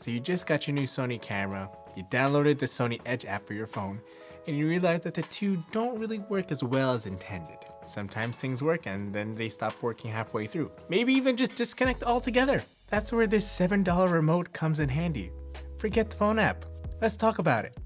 So you just got your new Sony camera, you downloaded the Sony Edge app for your phone, and you realize that the two don't really work as well as intended. Sometimes things work and then they stop working halfway through. Maybe even just disconnect altogether. That's where this $7 remote comes in handy. Forget the phone app. Let's talk about it.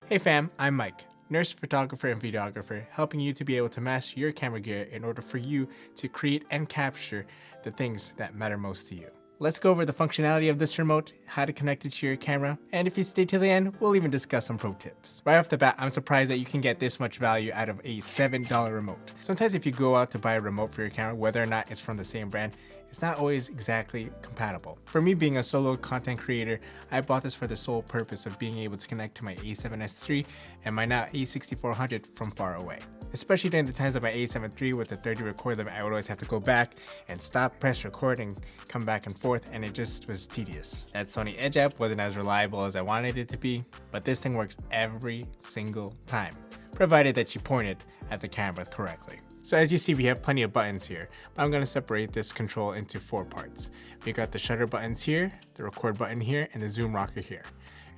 Hey fam, I'm Mike, nurse, photographer, and videographer, helping you to be able to master your camera gear in order for you to create and capture the things that matter most to you. Let's go over the functionality of this remote, how to connect it to your camera, and if you stay till the end, we'll even discuss some pro tips. Right off the bat, I'm surprised that you can get this much value out of a $7 remote. Sometimes if you go out to buy a remote for your camera, whether or not it's from the same brand, it's not always exactly compatible. For me, being a solo content creator, I bought this for the sole purpose of being able to connect to my A7S III and my now A6400 from far away. Especially during the times of my A7 III with the 30 record limit, I would always have to go back and stop, press record, and come back and forth, and it just was tedious. That Sony Edge app wasn't as reliable as I wanted it to be, but this thing works every single time, provided that you point it at the camera correctly. So as you see, we have plenty of buttons here, but I'm going to separate this control into 4 parts. We got the shutter buttons here, the record button here, and the zoom rocker here.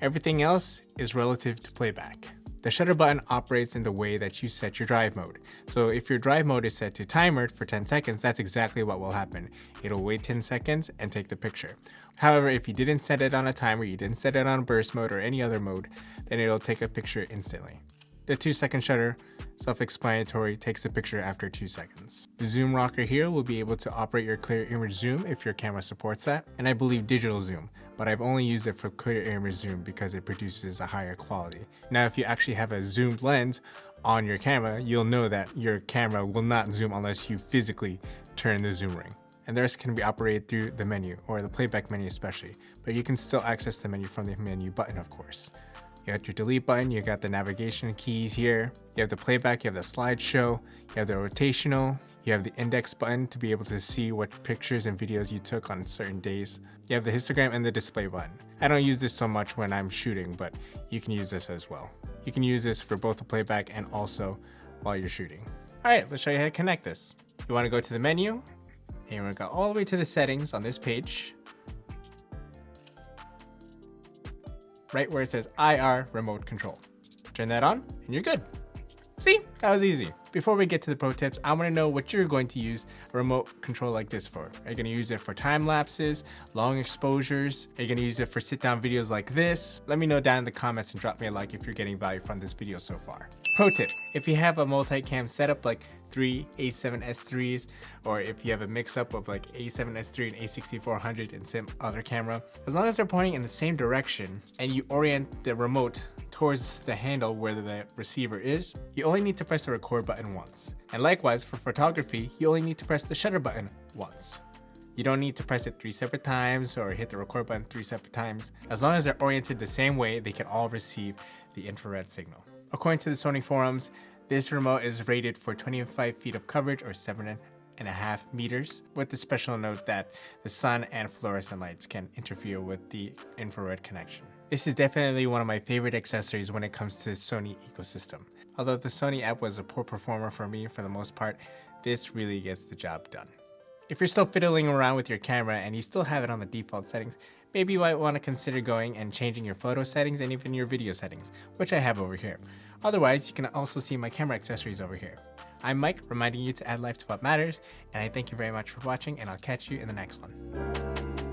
Everything else is relative to playback. The shutter button operates in the way that you set your drive mode. So if your drive mode is set to timer for 10 seconds, that's exactly what will happen. It'll wait 10 seconds and take the picture. However, if you didn't set it on a timer, you didn't set it on burst mode or any other mode, then it'll take a picture instantly. The 2-second shutter, self-explanatory, takes the picture after 2 seconds. The zoom rocker here will be able to operate your clear image zoom if your camera supports that, and I believe digital zoom, but I've only used it for clear image zoom because it produces a higher quality. Now, if you actually have a zoomed lens on your camera, you'll know that your camera will not zoom unless you physically turn the zoom ring. And the rest can be operated through the menu, or the playback menu especially, but you can still access the menu from the menu button, of course. You got your delete button, you got the navigation keys here, you have the playback, you have the slideshow, you have the rotational, you have the index button to be able to see what pictures and videos you took on certain days. You have the histogram and the display button. I don't use this so much when I'm shooting, but you can use this as well. You can use this for both the playback and also while you're shooting. All right, let's show you how to connect this. You want to go to the menu, and we're going to go all the way to the settings on this page. Right where it says IR remote control. Turn that on and you're good. See, that was easy. Before we get to the pro tips, I want to know what you're going to use a remote control like this for. Are you going to use it for time lapses, long exposures? Are you going to use it for sit down videos like this? Let me know down in the comments and drop me a like if you're getting value from this video so far. Pro tip, if you have a multi-cam setup like 3 A7S3s, or if you have a mix-up of like A7S3 and A6400 and some other camera, as long as they're pointing in the same direction and you orient the remote towards the handle where the receiver is, you only need to press the record button once. And likewise, for photography, you only need to press the shutter button once. You don't need to press it 3 separate times or hit the record button 3 separate times. As long as they're oriented the same way, they can all receive the infrared signal. According to the Sony forums, this remote is rated for 25 feet of coverage or 7.5 meters, with the special note that the sun and fluorescent lights can interfere with the infrared connection. This is definitely one of my favorite accessories when it comes to the Sony ecosystem. Although the Sony app was a poor performer for me for the most part, this really gets the job done. If you're still fiddling around with your camera and you still have it on the default settings, maybe you might want to consider going and changing your photo settings and even your video settings, which I have over here. Otherwise, you can also see my camera accessories over here. I'm Mike, reminding you to add life to what matters, and I thank you very much for watching, and I'll catch you in the next one.